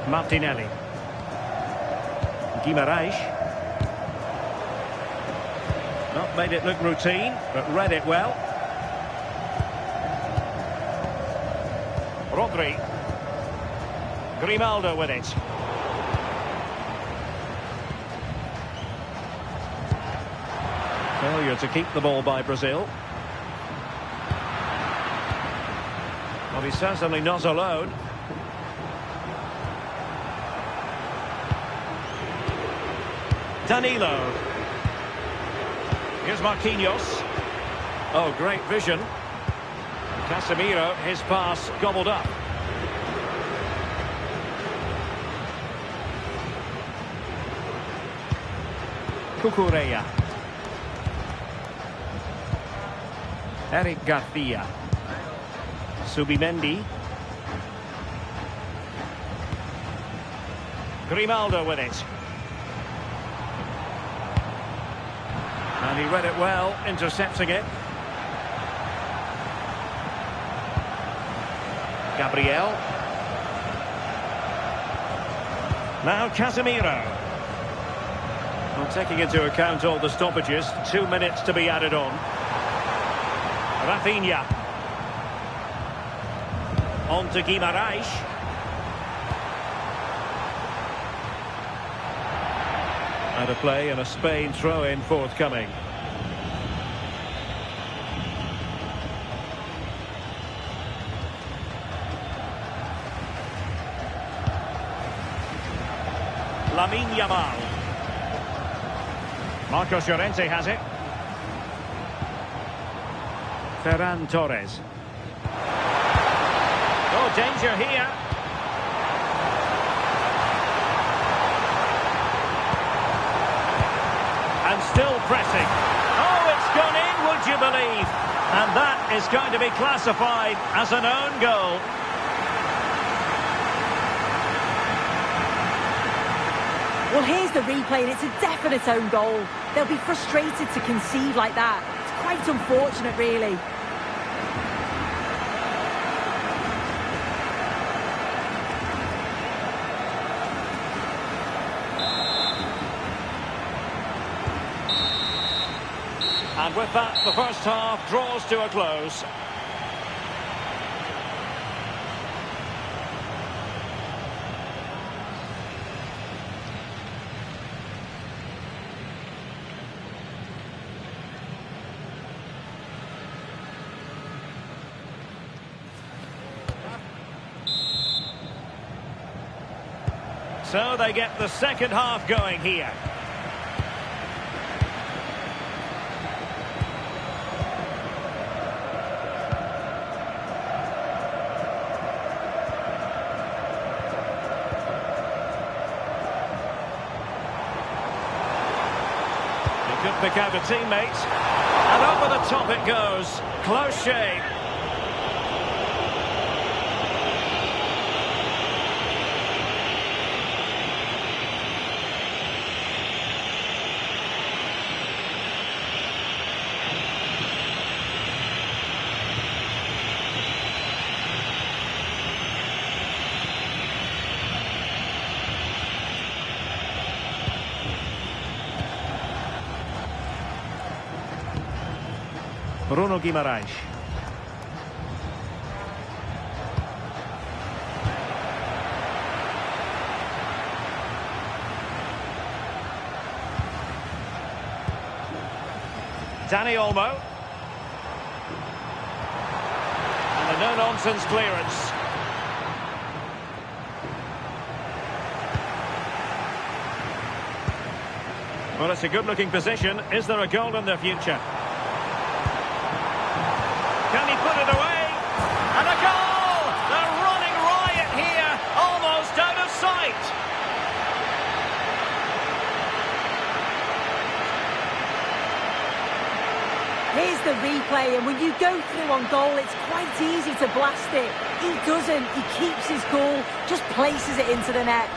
Martinelli. Guimarães. Not made it look routine, but read it well. Rodri. Grimaldo with it. Failure to keep the ball by Brazil. Well, he's certainly not alone. Danilo. Here's Marquinhos. Oh, great vision. Casemiro, his pass gobbled up. Cucurella. Eric Garcia. Subimendi. Grimaldo with it. And he read it well, intercepting it. Gabriel. Now Casemiro. Well, taking into account all the stoppages, 2 minutes to be added on. Rafinha. On to Guimarães. Out of play and a Spain throw-in forthcoming. Lamine Yamal. Marcos Llorente has it. Ferran Torres. Oh, danger here. And still pressing. Oh, it's gone in, would you believe? And that is going to be classified as an own goal. Well, here's the replay, and it's a definite own goal. They'll be frustrated to concede like that. It's quite unfortunate, really. And with that, the first half draws to a close. So they get the second half going here. He could pick out a teammate. And over the top it goes. Close shave. Bruno Guimarães. Dani Olmo. And a no-nonsense clearance. Well, it's a good-looking position. Is there a goal in the future? Can he put it away? And a goal! They're running riot here, almost out of sight. replay, and when you go through on goal, it's quite easy to blast it. He doesn't. He keeps his cool, just places it into the net.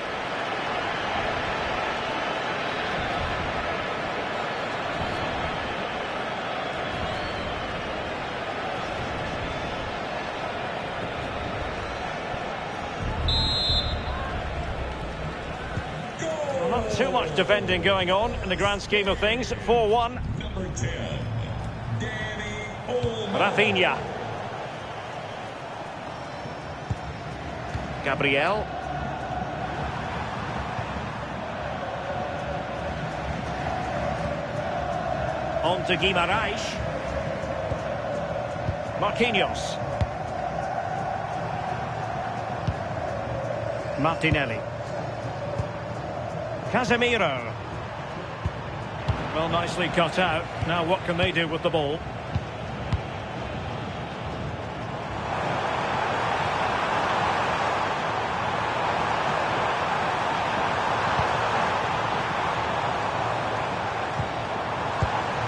Not too much defending going on in the grand scheme of things. 4-1. Number 10, Danny Olmo. Rafinha. Gabriel. On to Guimarães. Marquinhos. Martinelli. Casemiro. Well, nicely cut out. Now what can they do with the ball?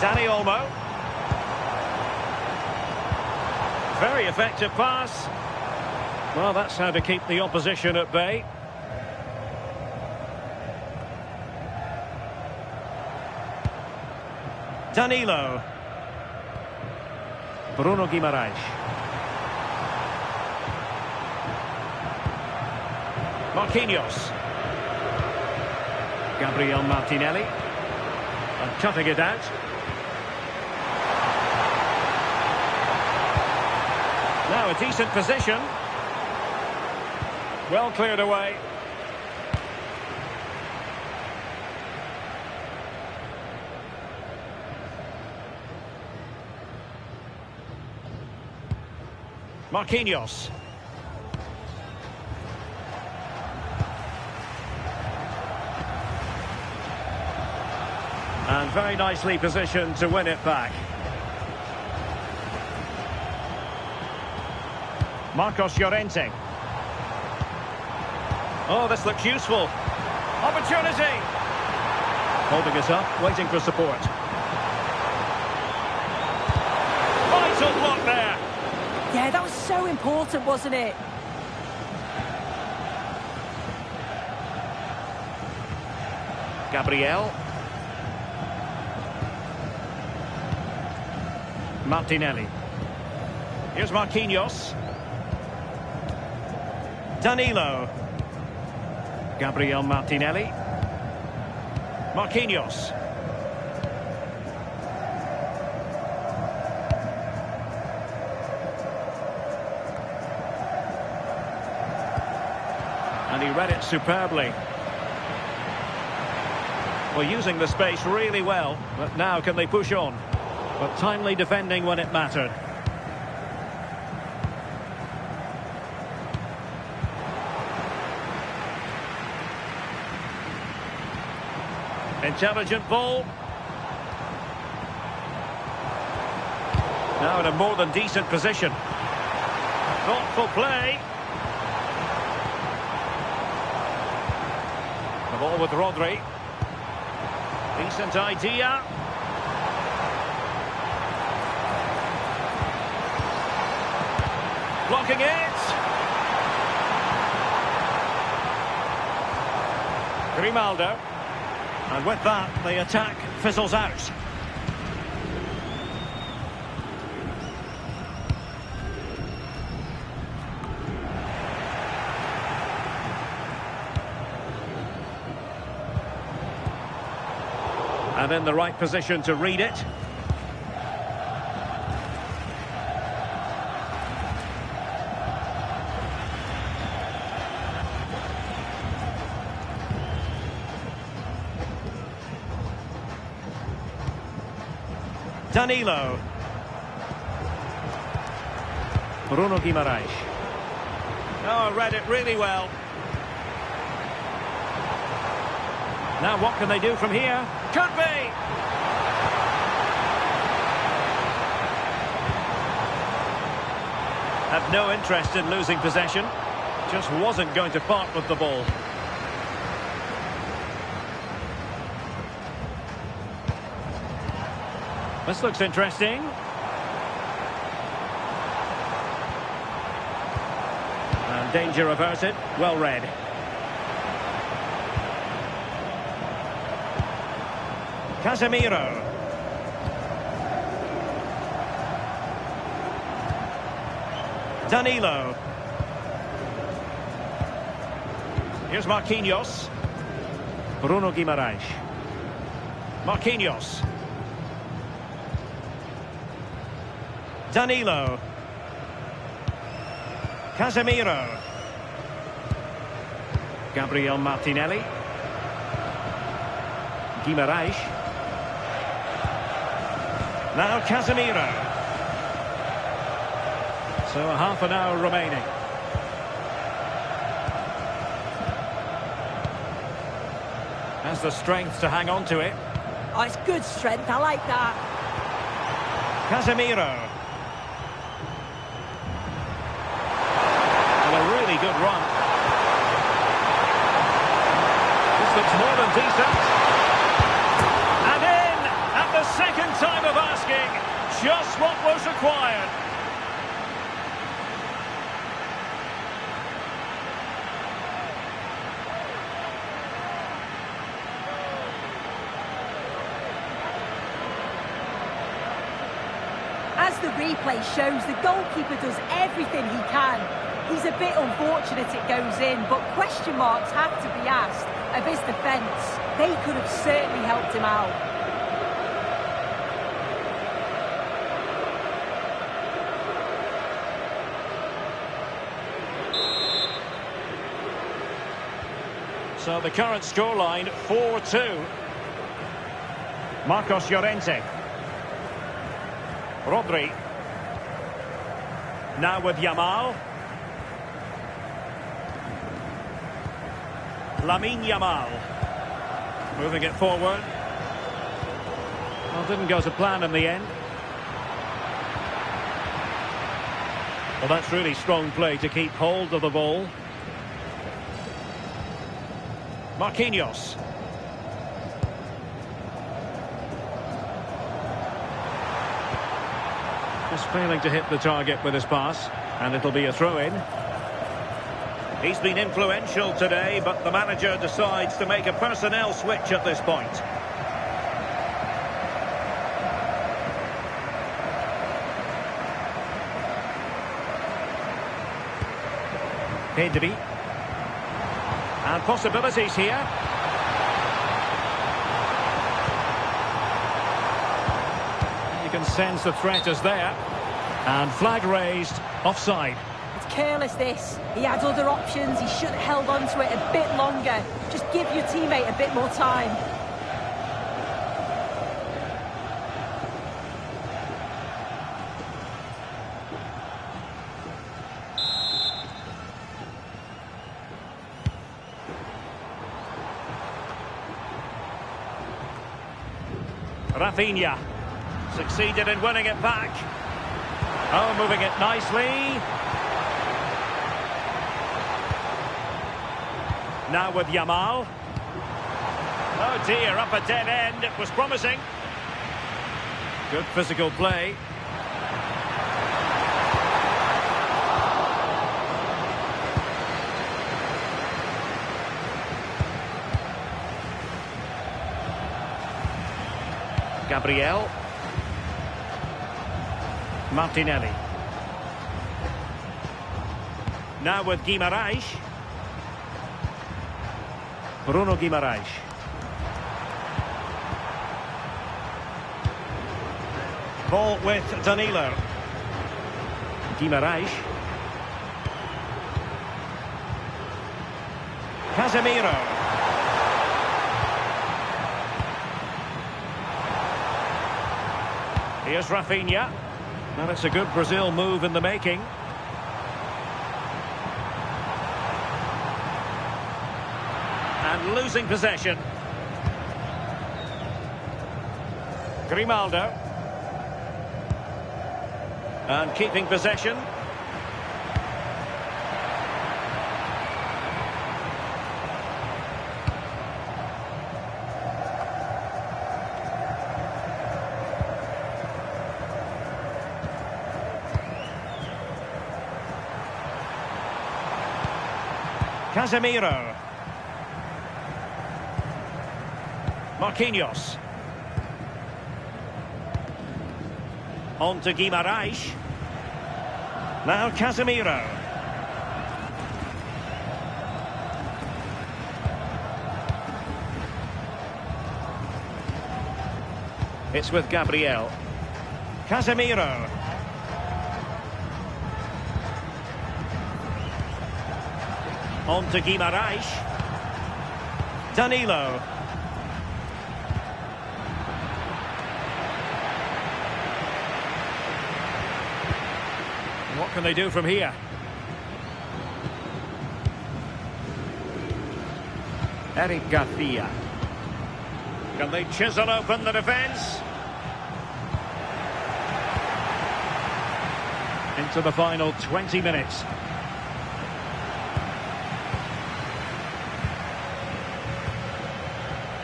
Dani Olmo. Very effective pass. Well, that's how to keep the opposition at bay. Danilo. Bruno Guimarães. Marquinhos. Gabriel Martinelli. And cutting it out. Now a decent position. Well cleared away. Marquinhos. And very nicely positioned to win it back. Marcos Llorente. Oh, this looks useful. Opportunity. Holding it up, waiting for support. Vital block there. Yeah, that was so important, wasn't it? Gabriel. Martinelli. Here's Marquinhos. Danilo. Gabriel Martinelli. Marquinhos. And he read it superbly. Well, using the space really well, but now can they push on? But timely defending when it mattered. Intelligent ball. Now in a more than decent position. Thoughtful play. The ball with Rodri. Decent idea. Blocking it. Grimaldo. And with that, the attack fizzles out. And in the right position to read it. Danilo. Bruno Guimarães. Oh, read it really well. Now what can they do from here? Could be! Had no interest in losing possession. Just wasn't going to part with the ball. This looks interesting. Danger averted. Well read. Casemiro. Danilo. Here's Marquinhos. Bruno Guimaraes. Marquinhos. Danilo. Casemiro. Gabriel Martinelli. Guimaraes. Now Casemiro. So a half an hour remaining. Has the strength to hang on to it. Oh, it's good strength. I like that. Casemiro. And a really good run. This looks more than decent. And in at the second time of asking. Just what was required. As the replay shows, the goalkeeper does everything he can. He's a bit unfortunate it goes in, but question marks have to be asked of his defence. They could have certainly helped him out. So the current scoreline, 4-2. Marcos Llorente. Rodri. Now with Yamal. Lamine Yamal. Moving it forward. Well, didn't go to plan in the end. Well, that's really strong play to keep hold of the ball. Marquinhos. Just failing to hit the target with his pass, and it'll be a throw-in. He's been influential today, but the manager decides to make a personnel switch at this point. Pedri. And possibilities here. You can sense the threat is there. And flag raised, offside. It's careless, this. He had other options. He should have held on to it a bit longer. Just give your teammate a bit more time. Rafinha succeeded in winning it back. Oh, moving it nicely. Now with Yamal. Oh dear, up a dead end. It was promising. Good physical play. Gabriel. Martinelli. Now with Guimaraes. Bruno Guimaraes. Ball with Danilo. Guimaraes. Casemiro. Here's Rafinha. Well, it's a good Brazil move in the making. And losing possession. Grimaldo. And keeping possession. Casemiro. Marquinhos. On to Guimarães. Now Casemiro. It's with Gabriel. Casemiro. On to Guimarães. Danilo. What can they do from here? Eric Garcia. Can they chisel open the defence? Into the final 20 minutes.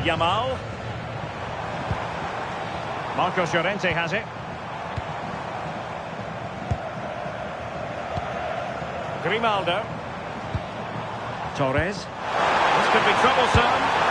Yamal. Marcos Llorente has it. Grimaldo. Torres. This could be troublesome.